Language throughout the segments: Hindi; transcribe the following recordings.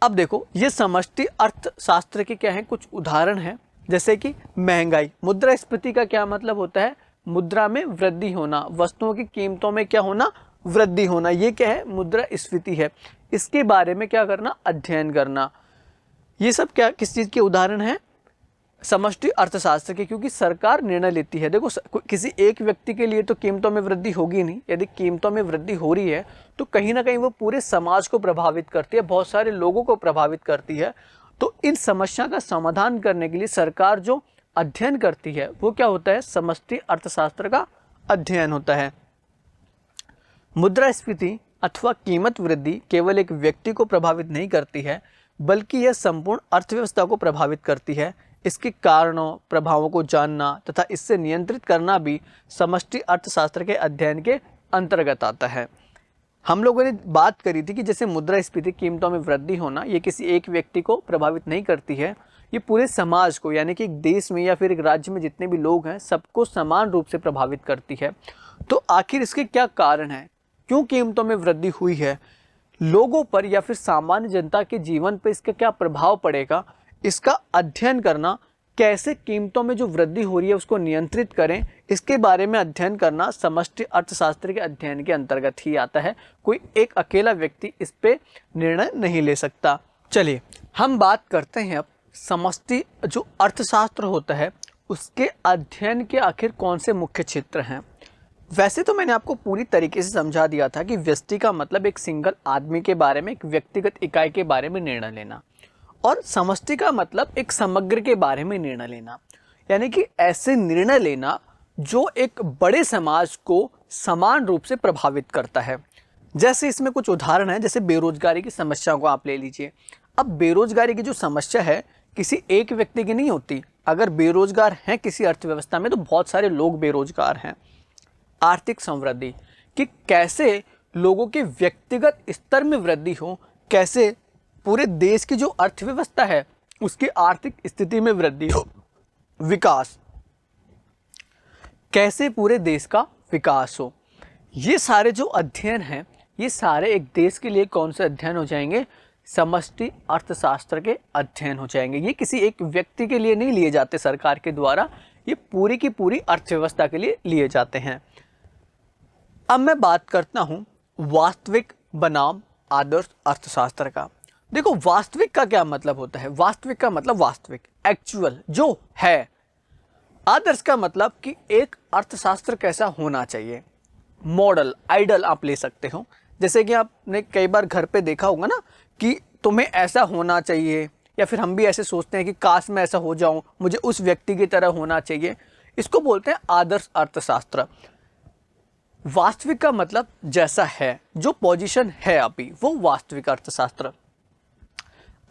अब देखो, ये समष्टि अर्थशास्त्र के क्या है कुछ उदाहरण हैं, जैसे कि महंगाई। मुद्रास्फीति का क्या मतलब होता है? मुद्रा में वृद्धि होना, वस्तुओं की कीमतों में क्या होना? वृद्धि होना। ये क्या है? मुद्रास्फीति है। इसके बारे में क्या करना? अध्ययन करना। ये सब क्या किस चीज के उदाहरण हैं? समष्टि अर्थशास्त्र के, क्योंकि सरकार निर्णय लेती है। देखो, किसी एक व्यक्ति के लिए तो कीमतों में वृद्धि होगी नहीं। यदि कीमतों में वृद्धि हो रही है तो कहीं ना कहीं वो पूरे समाज को प्रभावित करती है, बहुत सारे लोगों को प्रभावित करती है। तो इन समस्या का समाधान करने के लिए सरकार जो अध्ययन करती है वो क्या होता है? समष्टि अर्थशास्त्र का अध्ययन होता है। मुद्रास्फीति अथवा कीमत वृद्धि केवल एक व्यक्ति को प्रभावित नहीं करती है, बल्कि यह संपूर्ण अर्थव्यवस्था को प्रभावित करती है। इसके कारणों, प्रभावों को जानना तथा इससे नियंत्रित करना भी समष्टि अर्थशास्त्र के अध्ययन के अंतर्गत आता है। हम लोगों ने बात करी थी कि जैसे मुद्रास्फीति, कीमतों में वृद्धि होना, ये किसी एक व्यक्ति को प्रभावित नहीं करती है, ये पूरे समाज को, यानी कि एक देश में या फिर एक राज्य में जितने भी लोग हैं सबको समान रूप से प्रभावित करती है। तो आखिर इसके क्या कारण है? क्यों कीमतों में वृद्धि हुई है? लोगों पर या फिर सामान्य जनता के जीवन पर इसका क्या प्रभाव पड़ेगा? इसका अध्ययन करना, कैसे कीमतों में जो वृद्धि हो रही है उसको नियंत्रित करें, इसके बारे में अध्ययन करना समष्टि अर्थशास्त्र के अध्ययन के अंतर्गत ही आता है। कोई एक अकेला व्यक्ति इस पे निर्णय नहीं ले सकता। चलिए हम बात करते हैं अब समष्टि जो अर्थशास्त्र होता है उसके अध्ययन के आखिर कौन से मुख्य क्षेत्र हैं। वैसे तो मैंने आपको पूरी तरीके से समझा दिया था कि व्यष्टि का मतलब एक सिंगल आदमी के बारे में, एक व्यक्तिगत इकाई के बारे में निर्णय लेना, और समष्टि का मतलब एक समग्र के बारे में निर्णय लेना, यानी कि ऐसे निर्णय लेना जो एक बड़े समाज को समान रूप से प्रभावित करता है। जैसे इसमें कुछ उदाहरण हैं, जैसे बेरोजगारी की समस्या को आप ले लीजिए। अब बेरोजगारी की जो समस्या है किसी एक व्यक्ति की नहीं होती। अगर बेरोजगार हैं किसी अर्थव्यवस्था में तो बहुत सारे लोग बेरोजगार हैं। आर्थिक समृद्धि, कि कैसे लोगों के व्यक्तिगत स्तर में वृद्धि हो, कैसे पूरे देश की जो अर्थव्यवस्था है उसकी आर्थिक स्थिति में वृद्धि हो। विकास, कैसे पूरे देश का विकास हो। ये सारे जो अध्ययन हैं ये सारे एक देश के लिए कौन से अध्ययन हो जाएंगे? समष्टि अर्थशास्त्र के अध्ययन हो जाएंगे। ये किसी एक व्यक्ति के लिए नहीं लिए जाते सरकार के द्वारा, ये पूरी की पूरी अर्थव्यवस्था के लिए लिए जाते हैं। अब मैं बात करता हूं वास्तविक बनाम आदर्श अर्थशास्त्र का। देखो, वास्तविक का क्या मतलब होता है? वास्तविक का मतलब वास्तविक, एक्चुअल, जो है। आदर्श का मतलब कि एक अर्थशास्त्र कैसा होना चाहिए, मॉडल, आइडल आप ले सकते हो। जैसे कि आपने कई बार घर पे देखा होगा ना कि तुम्हें ऐसा होना चाहिए, या फिर हम भी ऐसे सोचते हैं कि काश मैं ऐसा हो जाऊं, मुझे उस व्यक्ति की तरह होना चाहिए। इसको बोलते हैं आदर्श अर्थशास्त्र। वास्तविक का मतलब जैसा है, जो पोजीशन है अभी, वो वास्तविक अर्थशास्त्र।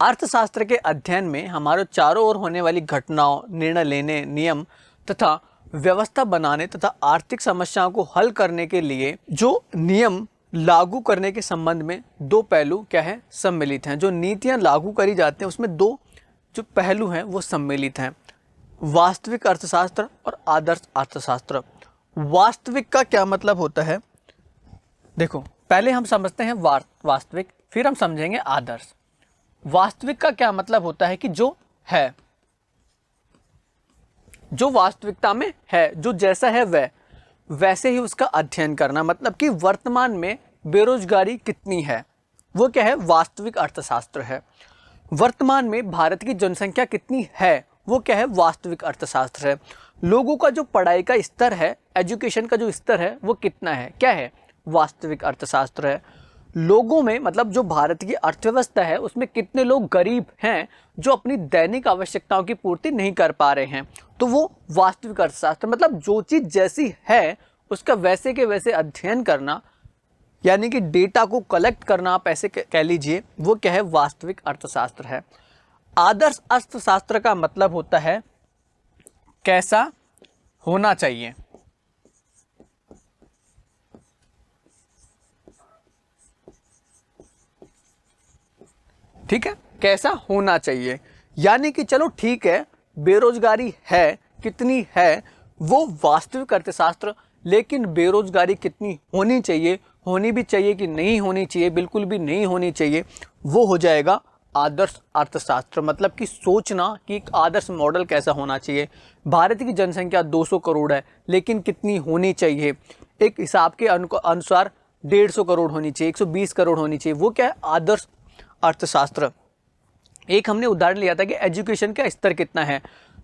अर्थशास्त्र के अध्ययन में हमारे चारों ओर होने वाली घटनाओं, निर्णय लेने, नियम तथा व्यवस्था बनाने तथा आर्थिक समस्याओं को हल करने के लिए जो नियम लागू करने के संबंध में दो पहलू क्या है? सम्मिलित हैं। जो नीतियां लागू करी जाती हैं उसमें दो जो पहलू हैं वो सम्मिलित हैं, वास्तविक अर्थशास्त्र और आदर्श अर्थशास्त्र। वास्तविक का क्या मतलब होता है? देखो, पहले हम समझते हैं वास्तविक, फिर हम समझेंगे आदर्श। वास्तविक का क्या मतलब होता है कि जो है, जो वास्तविकता में है, जो जैसा है वह वैसे ही उसका अध्ययन करना। मतलब कि वर्तमान में बेरोजगारी कितनी है, वो क्या है? वास्तविक अर्थशास्त्र है। वर्तमान में भारत की जनसंख्या कितनी है, वो क्या है? वास्तविक अर्थशास्त्र है। लोगों का जो पढ़ाई का स्तर है, एजुकेशन का जो स्तर है वो कितना है, क्या है? वास्तविक अर्थशास्त्र है। लोगों में, मतलब जो भारत की अर्थव्यवस्था है उसमें कितने लोग गरीब हैं जो अपनी दैनिक आवश्यकताओं की पूर्ति नहीं कर पा रहे हैं, तो वो वास्तविक अर्थशास्त्र। मतलब जो चीज जैसी है उसका वैसे के वैसे अध्ययन करना, यानी कि डेटा को कलेक्ट करना, आप ऐसे कह लीजिए, वो क्या है? वास्तविक अर्थशास्त्र है। आदर्श अर्थशास्त्र का मतलब होता है कैसा होना चाहिए। ठीक है, कैसा होना चाहिए, यानी कि चलो ठीक है, बेरोजगारी है, कितनी है, वो वास्तविक अर्थशास्त्र। लेकिन बेरोजगारी कितनी होनी चाहिए, होनी भी चाहिए कि नहीं होनी चाहिए, बिल्कुल भी नहीं होनी चाहिए, वो हो जाएगा आदर्श अर्थशास्त्र मतलब कि सोचना कि एक आदर्श मॉडल कैसा होना चाहिए। भारत की जनसंख्या 200 करोड़ है, लेकिन कितनी होनी चाहिए? एक हिसाब के अनुसार 150 करोड़ होनी चाहिए, 120 करोड़ होनी चाहिए। वो क्या है? आदर्श अर्थशास्त्र। एक हमने उदाहरण लिया था कि एजुकेशन का स्तर कितना है।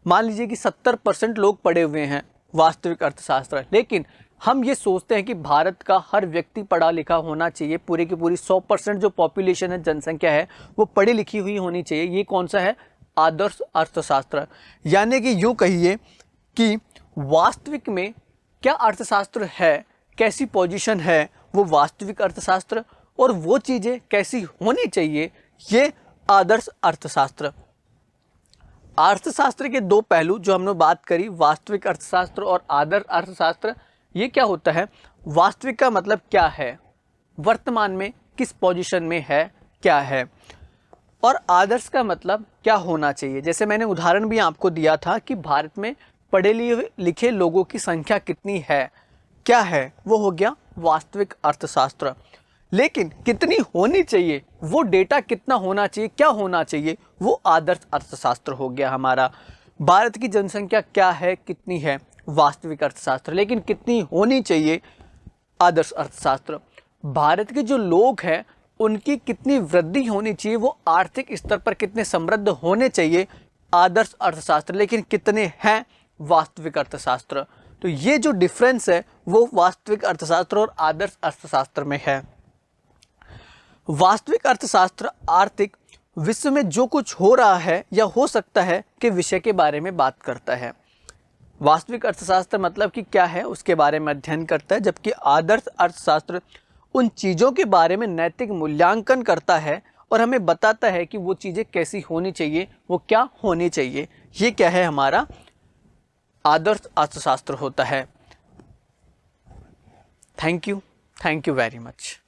मान लीजिए कि 70% लोग पढ़े हुए हैं, वास्तविक अर्थशास्त्र। लेकिन हम ये सोचते हैं कि भारत का हर व्यक्ति पढ़ा लिखा होना चाहिए, पूरी की पूरी 100% जो पॉपुलेशन है, जनसंख्या है, वो पढ़ी लिखी हुई होनी चाहिए। ये कौन सा है? आदर्श अर्थशास्त्र। यानी कि यूँ कहिए कि वास्तविक में क्या अर्थशास्त्र है, कैसी पोजीशन है, वो वास्तविक अर्थशास्त्र, और वो चीज़ें कैसी होनी चाहिए, ये आदर्श अर्थशास्त्र। अर्थशास्त्र के दो पहलू जो हमने बात करी, वास्तविक अर्थशास्त्र और आदर्श अर्थशास्त्र। ये क्या होता है? वास्तविक का मतलब क्या है, वर्तमान में किस पोजीशन में है, क्या है, और आदर्श का मतलब क्या होना चाहिए। जैसे मैंने उदाहरण भी आपको दिया था कि भारत में पढ़े लिखे लोगों की संख्या कितनी है, क्या है, वो हो गया वास्तविक अर्थशास्त्र। लेकिन कितनी होनी चाहिए, वो डेटा कितना होना चाहिए, क्या होना चाहिए, वो आदर्श अर्थशास्त्र हो गया हमारा। भारत की जनसंख्या क्या है, कितनी है, वास्तविक अर्थशास्त्र। लेकिन कितनी होनी चाहिए, आदर्श अर्थशास्त्र। भारत के जो लोग हैं उनकी कितनी वृद्धि होनी चाहिए, वो आर्थिक स्तर पर कितने समृद्ध होने चाहिए, आदर्श अर्थशास्त्र। लेकिन कितने हैं, वास्तविक अर्थशास्त्र। तो ये जो डिफरेंस है वो वास्तविक अर्थशास्त्र और आदर्श अर्थशास्त्र में है। वास्तविक अर्थशास्त्र आर्थिक विश्व में जो कुछ हो रहा है या हो सकता है के विषय के बारे में बात करता है। वास्तविक अर्थशास्त्र मतलब कि क्या है उसके बारे में अध्ययन करता है, जबकि आदर्श अर्थशास्त्र उन चीज़ों के बारे में नैतिक मूल्यांकन करता है और हमें बताता है कि वो चीज़ें कैसी होनी चाहिए, वो क्या होनी चाहिए। ये क्या है? हमारा आदर्श अर्थशास्त्र होता है। Thank you very much.